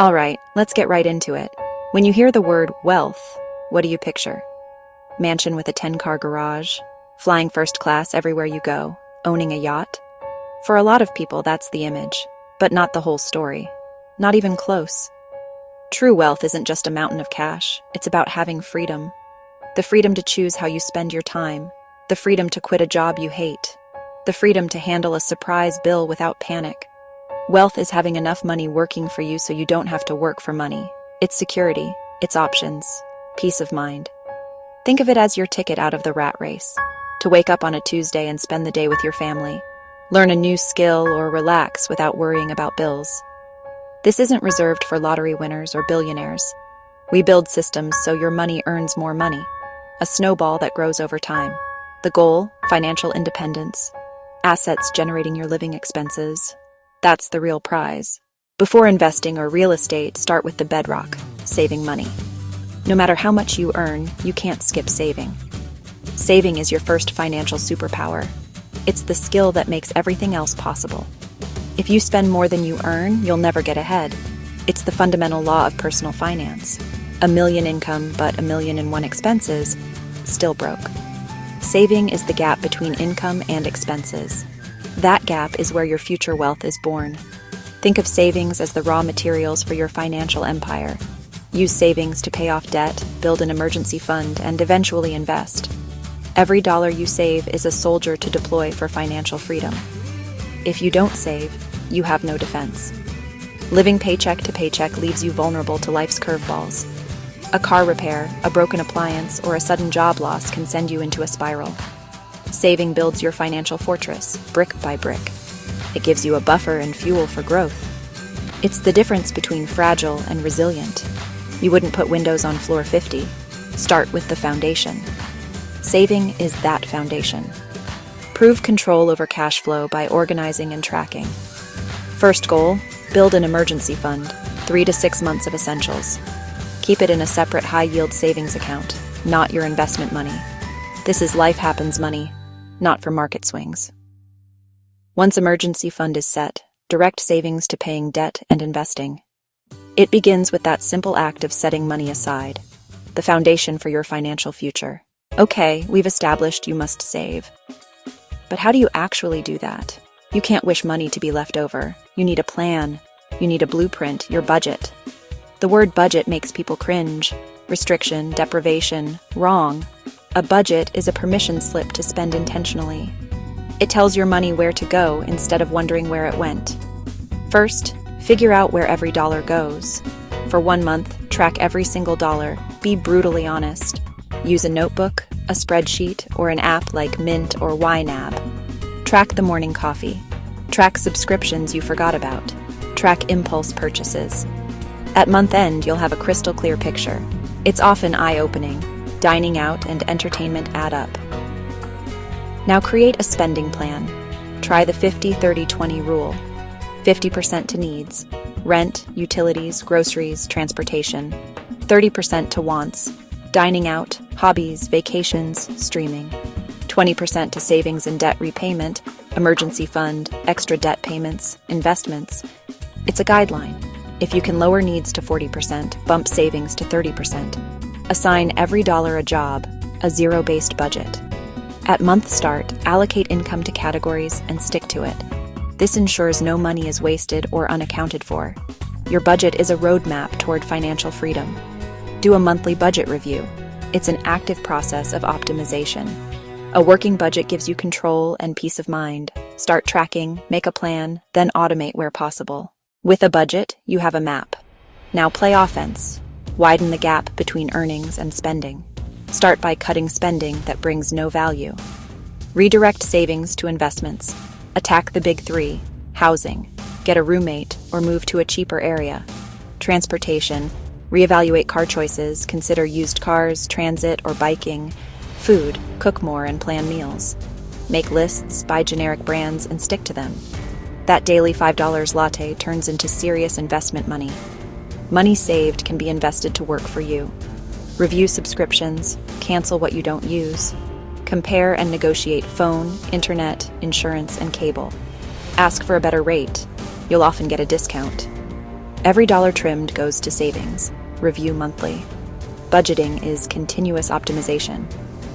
All right, let's get right into it. When you hear the word wealth, what do you picture? Mansion with a 10-car garage, flying first class everywhere you go, owning a yacht? For a lot of people, that's the image, but not the whole story. Not even close. True wealth isn't just a mountain of cash, it's about having freedom. The freedom to choose how you spend your time, the freedom to quit a job you hate, the freedom to handle a surprise bill without panic. Wealth is having enough money working for you so you don't have to work for money. It's security, it's options, peace of mind. Think of it as your ticket out of the rat race, to wake up on a Tuesday and spend the day with your family, learn a new skill or relax without worrying about bills. This isn't reserved for lottery winners or billionaires. We build systems so your money earns more money, a snowball that grows over time. The goal, financial independence, assets generating your living expenses. That's the real prize. Before investing or real estate, start with the bedrock, saving money. No matter how much you earn, you can't skip saving. Saving is your first financial superpower. It's the skill that makes everything else possible. If you spend more than you earn, you'll never get ahead. It's the fundamental law of personal finance. $1 million income, but $1 million in one expenses, still broke. Saving is the gap between income and expenses. That gap is where your future wealth is born. Think of savings as the raw materials for your financial empire. Use savings to pay off debt, build an emergency fund, and eventually invest. Every dollar you save is a soldier to deploy for financial freedom. If you don't save, you have no defense. Living paycheck to paycheck leaves you vulnerable to life's curveballs. A car repair, a broken appliance, or a sudden job loss can send you into a spiral. Saving builds your financial fortress, brick by brick. It gives you a buffer and fuel for growth. It's the difference between fragile and resilient. You wouldn't put windows on floor 50. Start with the foundation. Saving is that foundation. Prove control over cash flow by organizing and tracking. First goal, build an emergency fund, 3 to 6 months of essentials. Keep it in a separate high-yield savings account, not your investment money. This is life happens money, not for market swings. Once emergency fund is set, direct savings to paying debt and investing. It begins with that simple act of setting money aside, the foundation for your financial future. Okay, we've established you must save. But how do you actually do that? You can't wish money to be left over. You need a plan. You need a blueprint, your budget. The word budget makes people cringe. Restriction, deprivation, wrong. A budget is a permission slip to spend intentionally. It tells your money where to go instead of wondering where it went. First, figure out where every dollar goes. For 1 month, track every single dollar. Be brutally honest. Use a notebook, a spreadsheet, or an app like Mint or YNAB. Track the morning coffee. Track subscriptions you forgot about. Track impulse purchases. At month end, you'll have a crystal clear picture. It's often eye-opening. Dining out and entertainment add up. Now create a spending plan. Try the 50-30-20 rule. 50% to needs, rent, utilities, groceries, transportation. 30% to wants, dining out, hobbies, vacations, streaming. 20% to savings and debt repayment, emergency fund, extra debt payments, investments. It's a guideline. If you can lower needs to 40%, bump savings to 30%. Assign every dollar a job, a zero-based budget. At month start, allocate income to categories and stick to it. This ensures no money is wasted or unaccounted for. Your budget is a roadmap toward financial freedom. Do a monthly budget review. It's an active process of optimization. A working budget gives you control and peace of mind. Start tracking, make a plan, then automate where possible. With a budget, you have a map. Now play offense. Widen the gap between earnings and spending. Start by cutting spending that brings no value. Redirect savings to investments. Attack the big three: housing, get a roommate, or move to a cheaper area. Transportation, reevaluate car choices, consider used cars, transit, or biking. Food, cook more and plan meals. Make lists, buy generic brands, and stick to them. That daily $5 latte turns into serious investment money. Money saved can be invested to work for you. Review subscriptions, cancel what you don't use. Compare and negotiate phone, internet, insurance, and cable. Ask for a better rate. You'll often get a discount. Every dollar trimmed goes to savings. Review monthly. Budgeting is continuous optimization.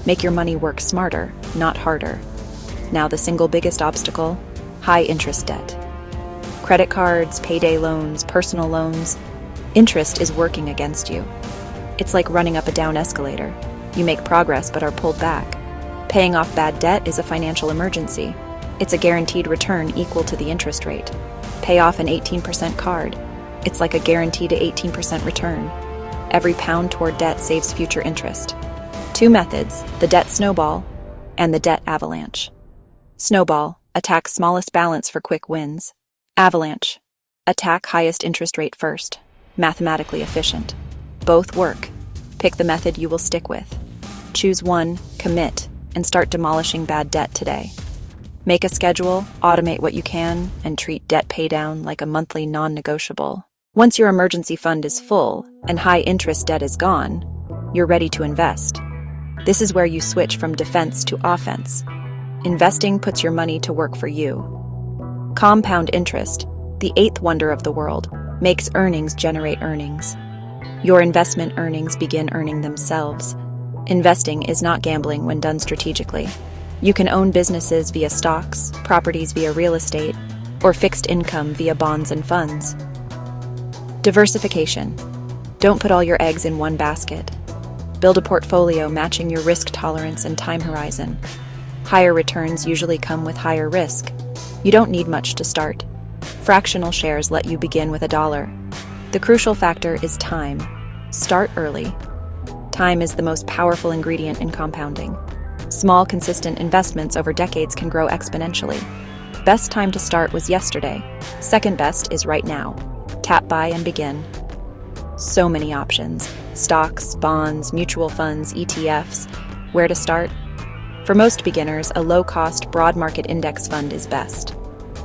Make your money work smarter, not harder. Now the single biggest obstacle: high interest debt. Credit cards, payday loans, personal loans. Interest is working against you. It's like running up a down escalator. You make progress but are pulled back. Paying off bad debt is a financial emergency. It's a guaranteed return equal to the interest rate. Pay off an 18% card. It's like a guaranteed 18% return. Every pound toward debt saves future interest. Two methods: the debt snowball and the debt avalanche. Snowball: attack smallest balance for quick wins. Avalanche: attack highest interest rate first. Mathematically efficient. Both work. Pick the method you will stick with. Choose one, commit, and start demolishing bad debt today. Make a schedule, automate what you can, and treat debt paydown like a monthly non-negotiable. Once your emergency fund is full and high-interest debt is gone, you're ready to invest. This is where you switch from defense to offense. Investing puts your money to work for you. Compound interest, the eighth wonder of the world, makes earnings generate earnings. Your investment earnings begin earning themselves. Investing is not gambling when done strategically. You can own businesses via stocks, properties via real estate, or fixed income via bonds and funds. Diversification. Don't put all your eggs in one basket. Build a portfolio matching your risk tolerance and time horizon. Higher returns usually come with higher risk. You don't need much to start. Fractional shares let you begin with $1. The crucial factor is time. Start early. Time is the most powerful ingredient in compounding. Small, consistent investments over decades can grow exponentially. Best time to start was yesterday. Second best is right now. Tap buy and begin. So many options: stocks, bonds, mutual funds, ETFs. Where to start? For most beginners, a low-cost, broad market index fund is best.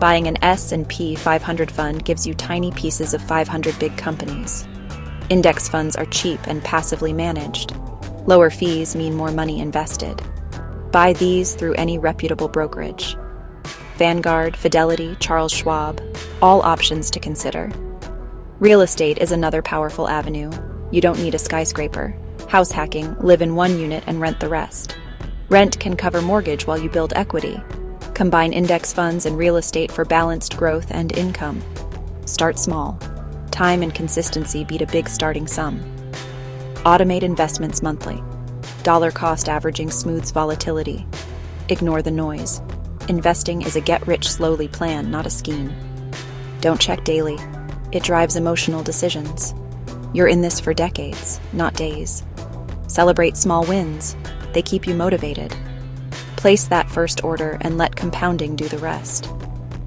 Buying an S&P 500 fund gives you tiny pieces of 500 big companies. Index funds are cheap and passively managed. Lower fees mean more money invested. Buy these through any reputable brokerage. Vanguard, Fidelity, Charles Schwab, all options to consider. Real estate is another powerful avenue. You don't need a skyscraper. House hacking: live in one unit and rent the rest. Rent can cover mortgage while you build equity. Combine index funds and real estate for balanced growth and income. Start small. Time and consistency beat a big starting sum. Automate investments monthly. Dollar cost averaging smooths volatility. Ignore the noise. Investing is a get-rich-slowly plan, not a scheme. Don't check daily. It drives emotional decisions. You're in this for decades, not days. Celebrate small wins. They keep you motivated. Place that first order and let compounding do the rest.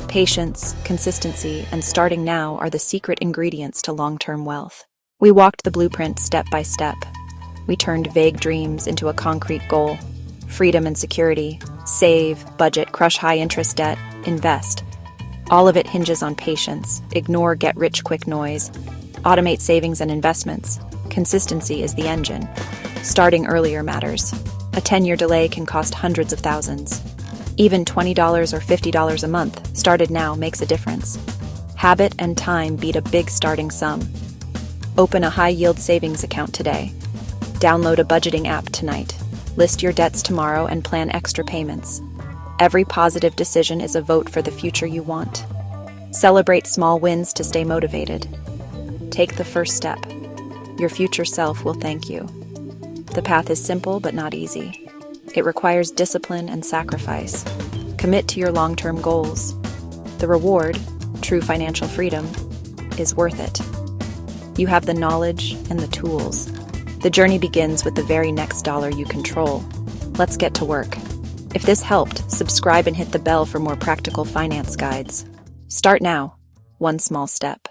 Patience, consistency, and starting now are the secret ingredients to long-term wealth. We walked the blueprint step by step. We turned vague dreams into a concrete goal. Freedom and security. Save, budget, crush high-interest debt, invest. All of it hinges on patience. Ignore get-rich-quick noise. Automate savings and investments. Consistency is the engine. Starting earlier matters. A 10-year delay can cost hundreds of thousands. Even $20 or $50 a month, started now, makes a difference. Habit and time beat a big starting sum. Open a high-yield savings account today. Download a budgeting app tonight. List your debts tomorrow and plan extra payments. Every positive decision is a vote for the future you want. Celebrate small wins to stay motivated. Take the first step. Your future self will thank you. The path is simple but not easy. It requires discipline and sacrifice. Commit to your long-term goals. The reward, true financial freedom, is worth it. You have the knowledge and the tools. The journey begins with the very next dollar you control. Let's get to work. If this helped, subscribe and hit the bell for more practical finance guides. Start now, one small step.